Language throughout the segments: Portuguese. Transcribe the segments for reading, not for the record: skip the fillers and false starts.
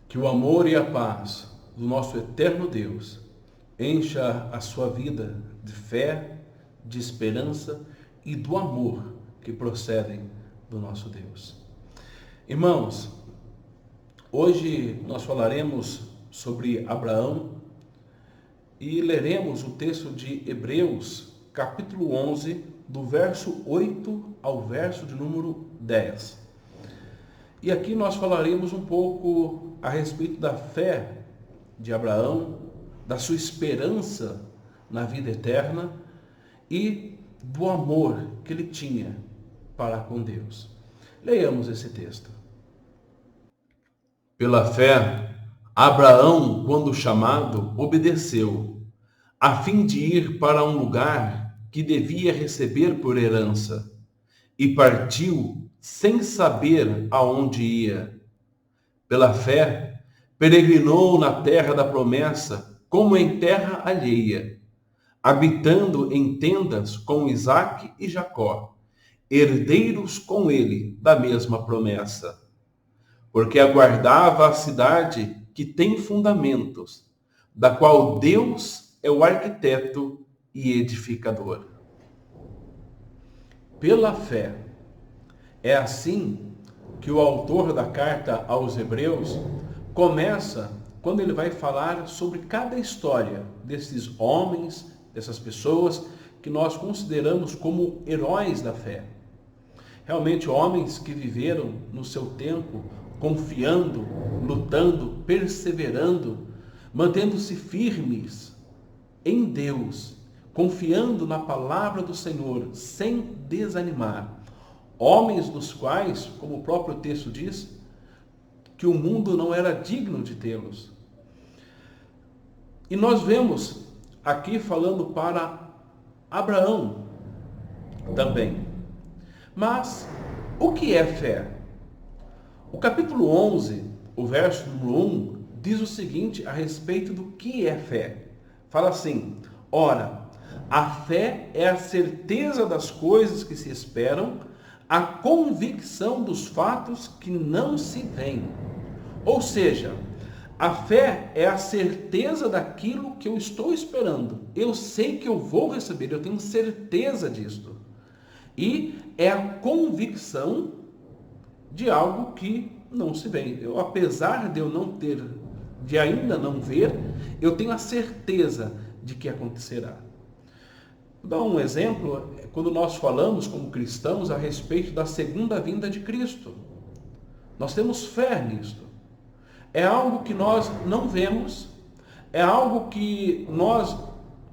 Que o amor e a paz do nosso eterno Deus encha a sua vida de fé, de esperança e do amor que procedem do nosso Deus. Irmãos, hoje nós falaremos sobre Abraão e leremos o texto de Hebreus, capítulo 11, do verso 8 ao verso de número 10. E aqui nós falaremos um pouco a respeito da fé de Abraão, da sua esperança na vida eterna e do amor que ele tinha para com Deus. Leiamos esse texto. Pela fé, Abraão, quando chamado, obedeceu, a fim de ir para um lugar que devia receber por herança, e partiu sem saber aonde ia. Pela fé, peregrinou na terra da promessa, como em terra alheia, habitando em tendas com Isaque e Jacó, herdeiros com ele da mesma promessa. Porque aguardava a cidade que tem fundamentos, da qual Deus é o arquiteto e edificador. Pela fé. É assim que o autor da carta aos Hebreus começa quando ele vai falar sobre cada história desses homens, dessas pessoas que nós consideramos como heróis da fé. Realmente homens que viveram no seu tempo confiando, lutando, perseverando, mantendo-se firmes em Deus, confiando na palavra do Senhor, sem desanimar. Homens dos quais, como o próprio texto diz, que o mundo não era digno de tê-los. E nós vemos aqui falando para Abraão também. Mas o que é fé? O capítulo 11, o verso número 1, diz o seguinte a respeito do que é fé. Fala assim: ora, a fé é a certeza das coisas que se esperam, a convicção dos fatos que não se veem. Ou seja, a fé é a certeza daquilo que eu estou esperando. Eu sei que eu vou receber, eu tenho certeza disto. E é a convicção de algo que não se vê. Apesar de eu não ter, de ainda não ver, eu tenho a certeza de que acontecerá. Vou dar um exemplo, quando nós falamos como cristãos a respeito da segunda vinda de Cristo. Nós temos fé nisto. É algo que nós não vemos, é algo que nós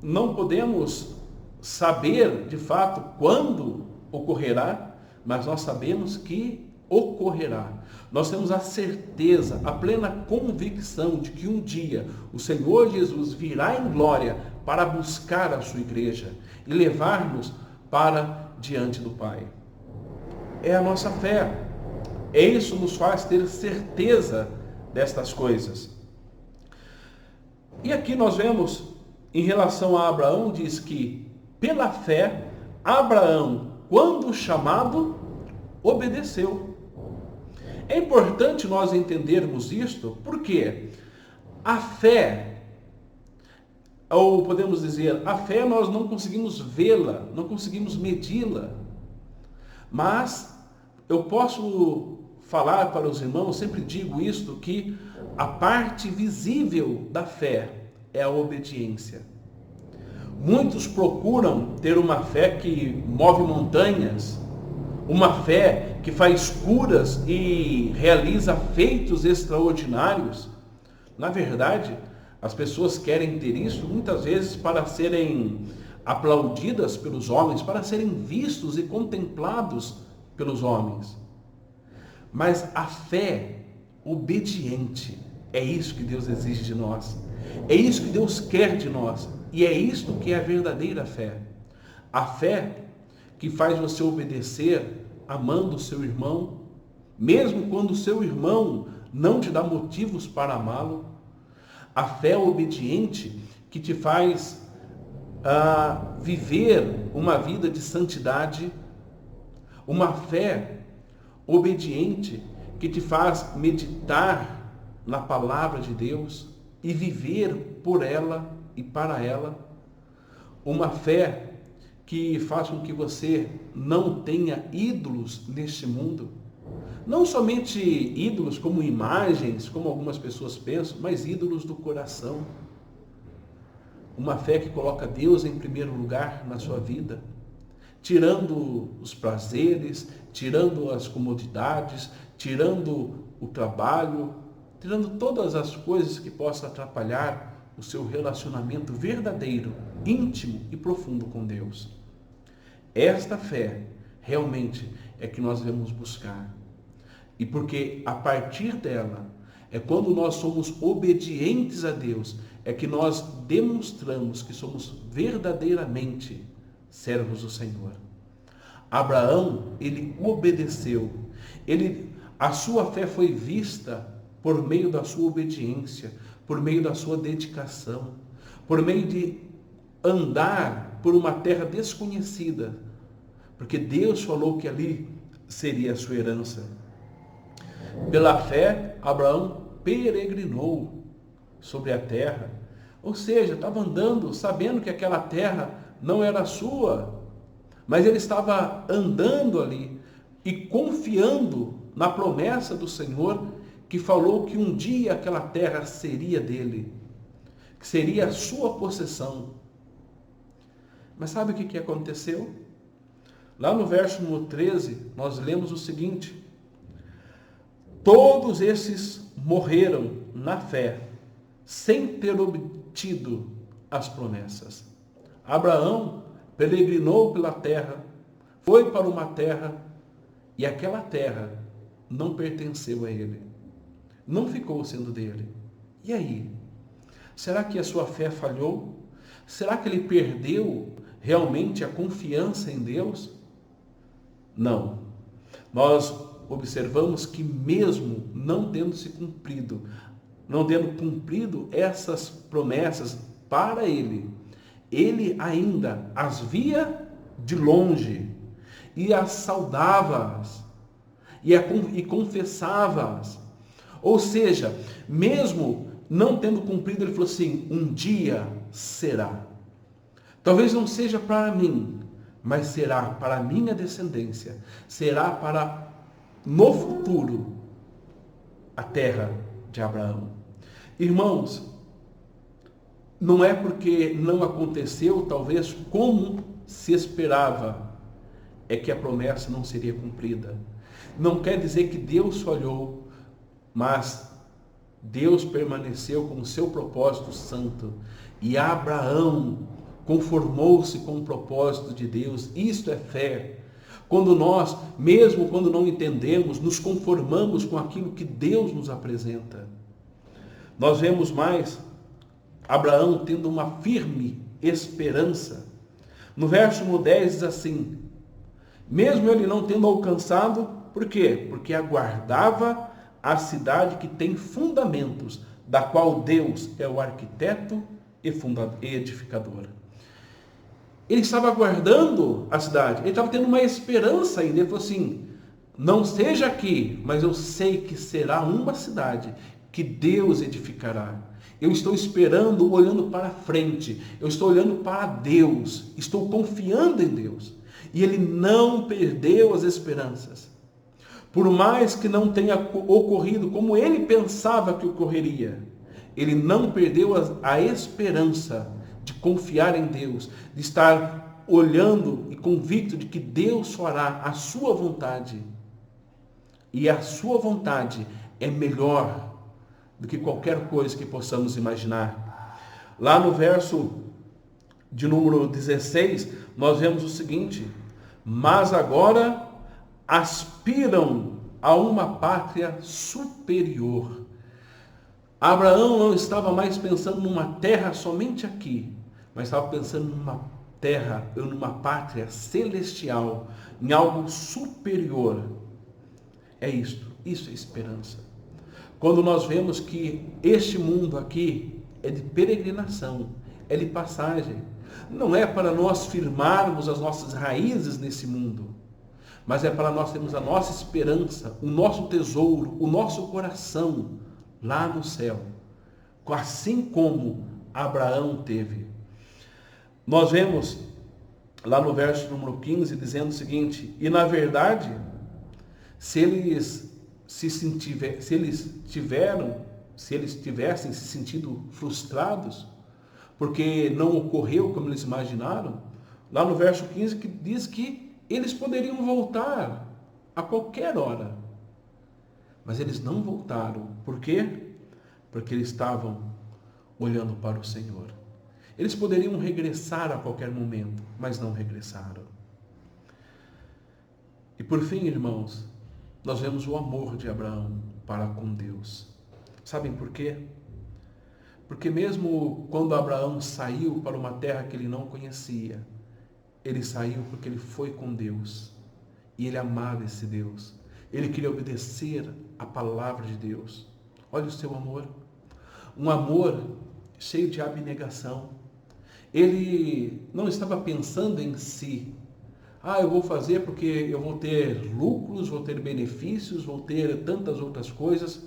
não podemos saber de fato quando ocorrerá, mas nós sabemos que ocorrerá. Nós temos a certeza, a plena convicção de que um dia o Senhor Jesus virá em glória para buscar a sua igreja e levar-nos para diante do Pai. É a nossa fé. Isso nos faz ter certeza destas coisas. E aqui nós vemos, em relação a Abraão, diz que pela fé, Abraão, quando chamado, obedeceu. É importante nós entendermos isto, porque a fé, ou podemos dizer, a fé nós não conseguimos vê-la, não conseguimos medi-la, mas eu posso falar para os irmãos, sempre digo isto, que a parte visível da fé é a obediência. Muitos procuram ter uma fé que move montanhas, uma fé que faz curas e realiza feitos extraordinários. Na verdade, as pessoas querem ter isso muitas vezes para serem aplaudidas pelos homens, para serem vistos e contemplados pelos homens. Mas a fé obediente, é isso que Deus exige de nós. É isso que Deus quer de nós. E é isto que é a verdadeira fé. A fé que faz você obedecer amando o seu irmão, mesmo quando o seu irmão não te dá motivos para amá-lo. A fé obediente que te faz viver uma vida de santidade. Uma fé obediente que te faz meditar na palavra de Deus e viver por ela e para ela. Uma fé que faz com que você não tenha ídolos neste mundo. Não somente ídolos como imagens, como algumas pessoas pensam, mas ídolos do coração. Uma fé que coloca Deus em primeiro lugar na sua vida, tirando os prazeres, tirando as comodidades, tirando o trabalho, tirando todas as coisas que possam atrapalhar o seu relacionamento verdadeiro, íntimo e profundo com Deus. Esta fé realmente é que nós devemos buscar. E porque a partir dela, é quando nós somos obedientes a Deus, é que nós demonstramos que somos verdadeiramente servos do Senhor. Abraão, ele obedeceu. A sua fé foi vista por meio da sua obediência, por meio da sua dedicação, por meio de andar por uma terra desconhecida, porque Deus falou que ali seria a sua herança. Pela fé, Abraão peregrinou sobre a terra, ou seja, estava andando sabendo que aquela terra não era sua, mas ele estava andando ali e confiando na promessa do Senhor, que falou que um dia aquela terra seria dele, que seria a sua possessão. Mas sabe o que aconteceu? Lá no verso número 13, nós lemos o seguinte: todos esses morreram na fé, sem ter obtido as promessas. Abraão peregrinou pela terra, foi para uma terra, e aquela terra não pertenceu a ele, não ficou sendo dele. E aí? Será que a sua fé falhou? Será que ele perdeu realmente a confiança em Deus? Não. Nós observamos que mesmo não tendo cumprido essas promessas para ele ainda as via de longe e as saudava-as e confessava-as. Ou seja, mesmo não tendo cumprido, ele falou assim: um dia será. Talvez não seja para mim, mas será para a minha descendência, será para no futuro a terra de Abraão. Irmãos, não é porque não aconteceu talvez como se esperava, é que a promessa não seria cumprida. Não quer dizer que Deus falhou, mas Deus permaneceu com o seu propósito santo, e Abraão conformou-se com o propósito de Deus. Isto é fé. Quando nós, mesmo quando não entendemos, nos conformamos com aquilo que Deus nos apresenta. Nós vemos mais Abraão tendo uma firme esperança. No verso 10 diz assim: mesmo ele não tendo alcançado, por quê? Porque aguardava a cidade que tem fundamentos, da qual Deus é o arquiteto e edificador. Ele estava aguardando a cidade, ele estava tendo uma esperança ainda. Ele falou assim: não seja aqui, mas eu sei que será uma cidade que Deus edificará. Eu estou esperando, olhando para frente, eu estou olhando para Deus, estou confiando em Deus. E ele não perdeu as esperanças. Por mais que não tenha ocorrido como ele pensava que ocorreria, ele não perdeu a esperança de confiar em Deus, de estar olhando e convicto de que Deus fará a sua vontade. E a sua vontade é melhor do que qualquer coisa que possamos imaginar. Lá no verso de número 16, nós vemos o seguinte: mas agora aspiram a uma pátria superior. Abraão não estava mais pensando numa terra somente aqui, mas estava pensando numa terra, numa pátria celestial, em algo superior. É isto, isso é esperança. Quando nós vemos que este mundo aqui é de peregrinação, é de passagem, não é para nós firmarmos as nossas raízes nesse mundo, mas é para nós termos a nossa esperança, o nosso tesouro, o nosso coração lá no céu, assim como Abraão teve. Nós vemos lá no verso número 15 dizendo o seguinte: e na verdade, se eles tivessem se sentido frustrados porque não ocorreu como eles imaginaram, lá no verso 15 que diz que eles poderiam voltar a qualquer hora. Mas eles não voltaram. Por quê? Porque eles estavam olhando para o Senhor. Eles poderiam regressar a qualquer momento, mas não regressaram. E por fim, irmãos, nós vemos o amor de Abraão para com Deus. Sabem por quê? Porque mesmo quando Abraão saiu para uma terra que ele não conhecia, ele saiu porque ele foi com Deus. E ele amava esse Deus. Ele queria obedecer a palavra de Deus. Olha o seu amor. Um amor cheio de abnegação. Ele não estava pensando em si. Eu vou fazer porque eu vou ter lucros, vou ter benefícios, vou ter tantas outras coisas.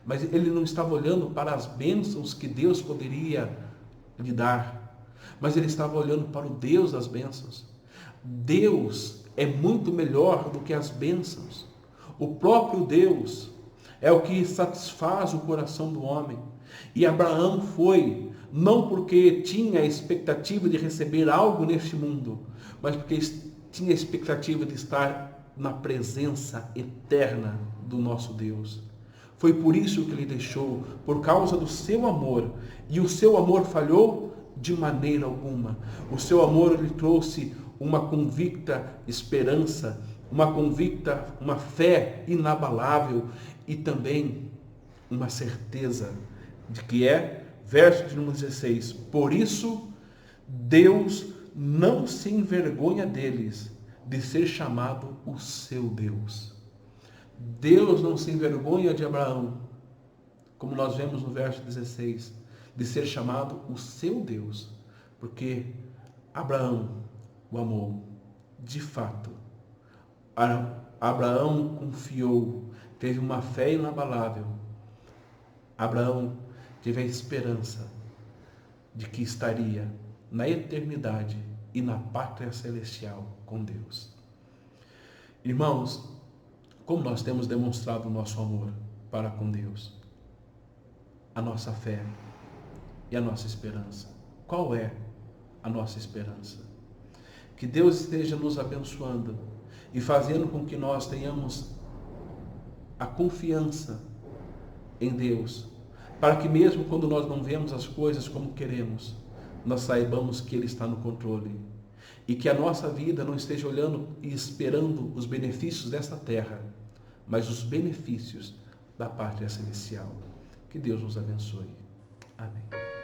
Mas ele não estava olhando para as bênçãos que Deus poderia lhe dar. Mas ele estava olhando para o Deus das bênçãos. Deus é muito melhor do que as bênçãos. O próprio Deus é o que satisfaz o coração do homem. E Abraão foi, não porque tinha a expectativa de receber algo neste mundo, mas porque tinha a expectativa de estar na presença eterna do nosso Deus. Foi por isso que ele deixou, por causa do seu amor. E o seu amor falhou de maneira alguma. O seu amor lhe trouxe uma convicta esperança, uma fé inabalável e também uma certeza de que verso de número 16, por isso Deus não se envergonha deles de ser chamado o seu Deus. Deus não se envergonha de Abraão, como nós vemos no verso 16, de ser chamado o seu Deus, porque Abraão o amou. De fato, Abraão confiou, teve uma fé inabalável. Abraão teve a esperança de que estaria na eternidade e na pátria celestial com Deus. Irmãos, como nós temos demonstrado o nosso amor para com Deus, a nossa fé e a nossa esperança. Qual é a nossa esperança? Que Deus esteja nos abençoando e fazendo com que nós tenhamos a confiança em Deus, para que mesmo quando nós não vemos as coisas como queremos, nós saibamos que Ele está no controle e que a nossa vida não esteja olhando e esperando os benefícios desta terra, mas os benefícios da pátria celestial. Que Deus nos abençoe. Amém.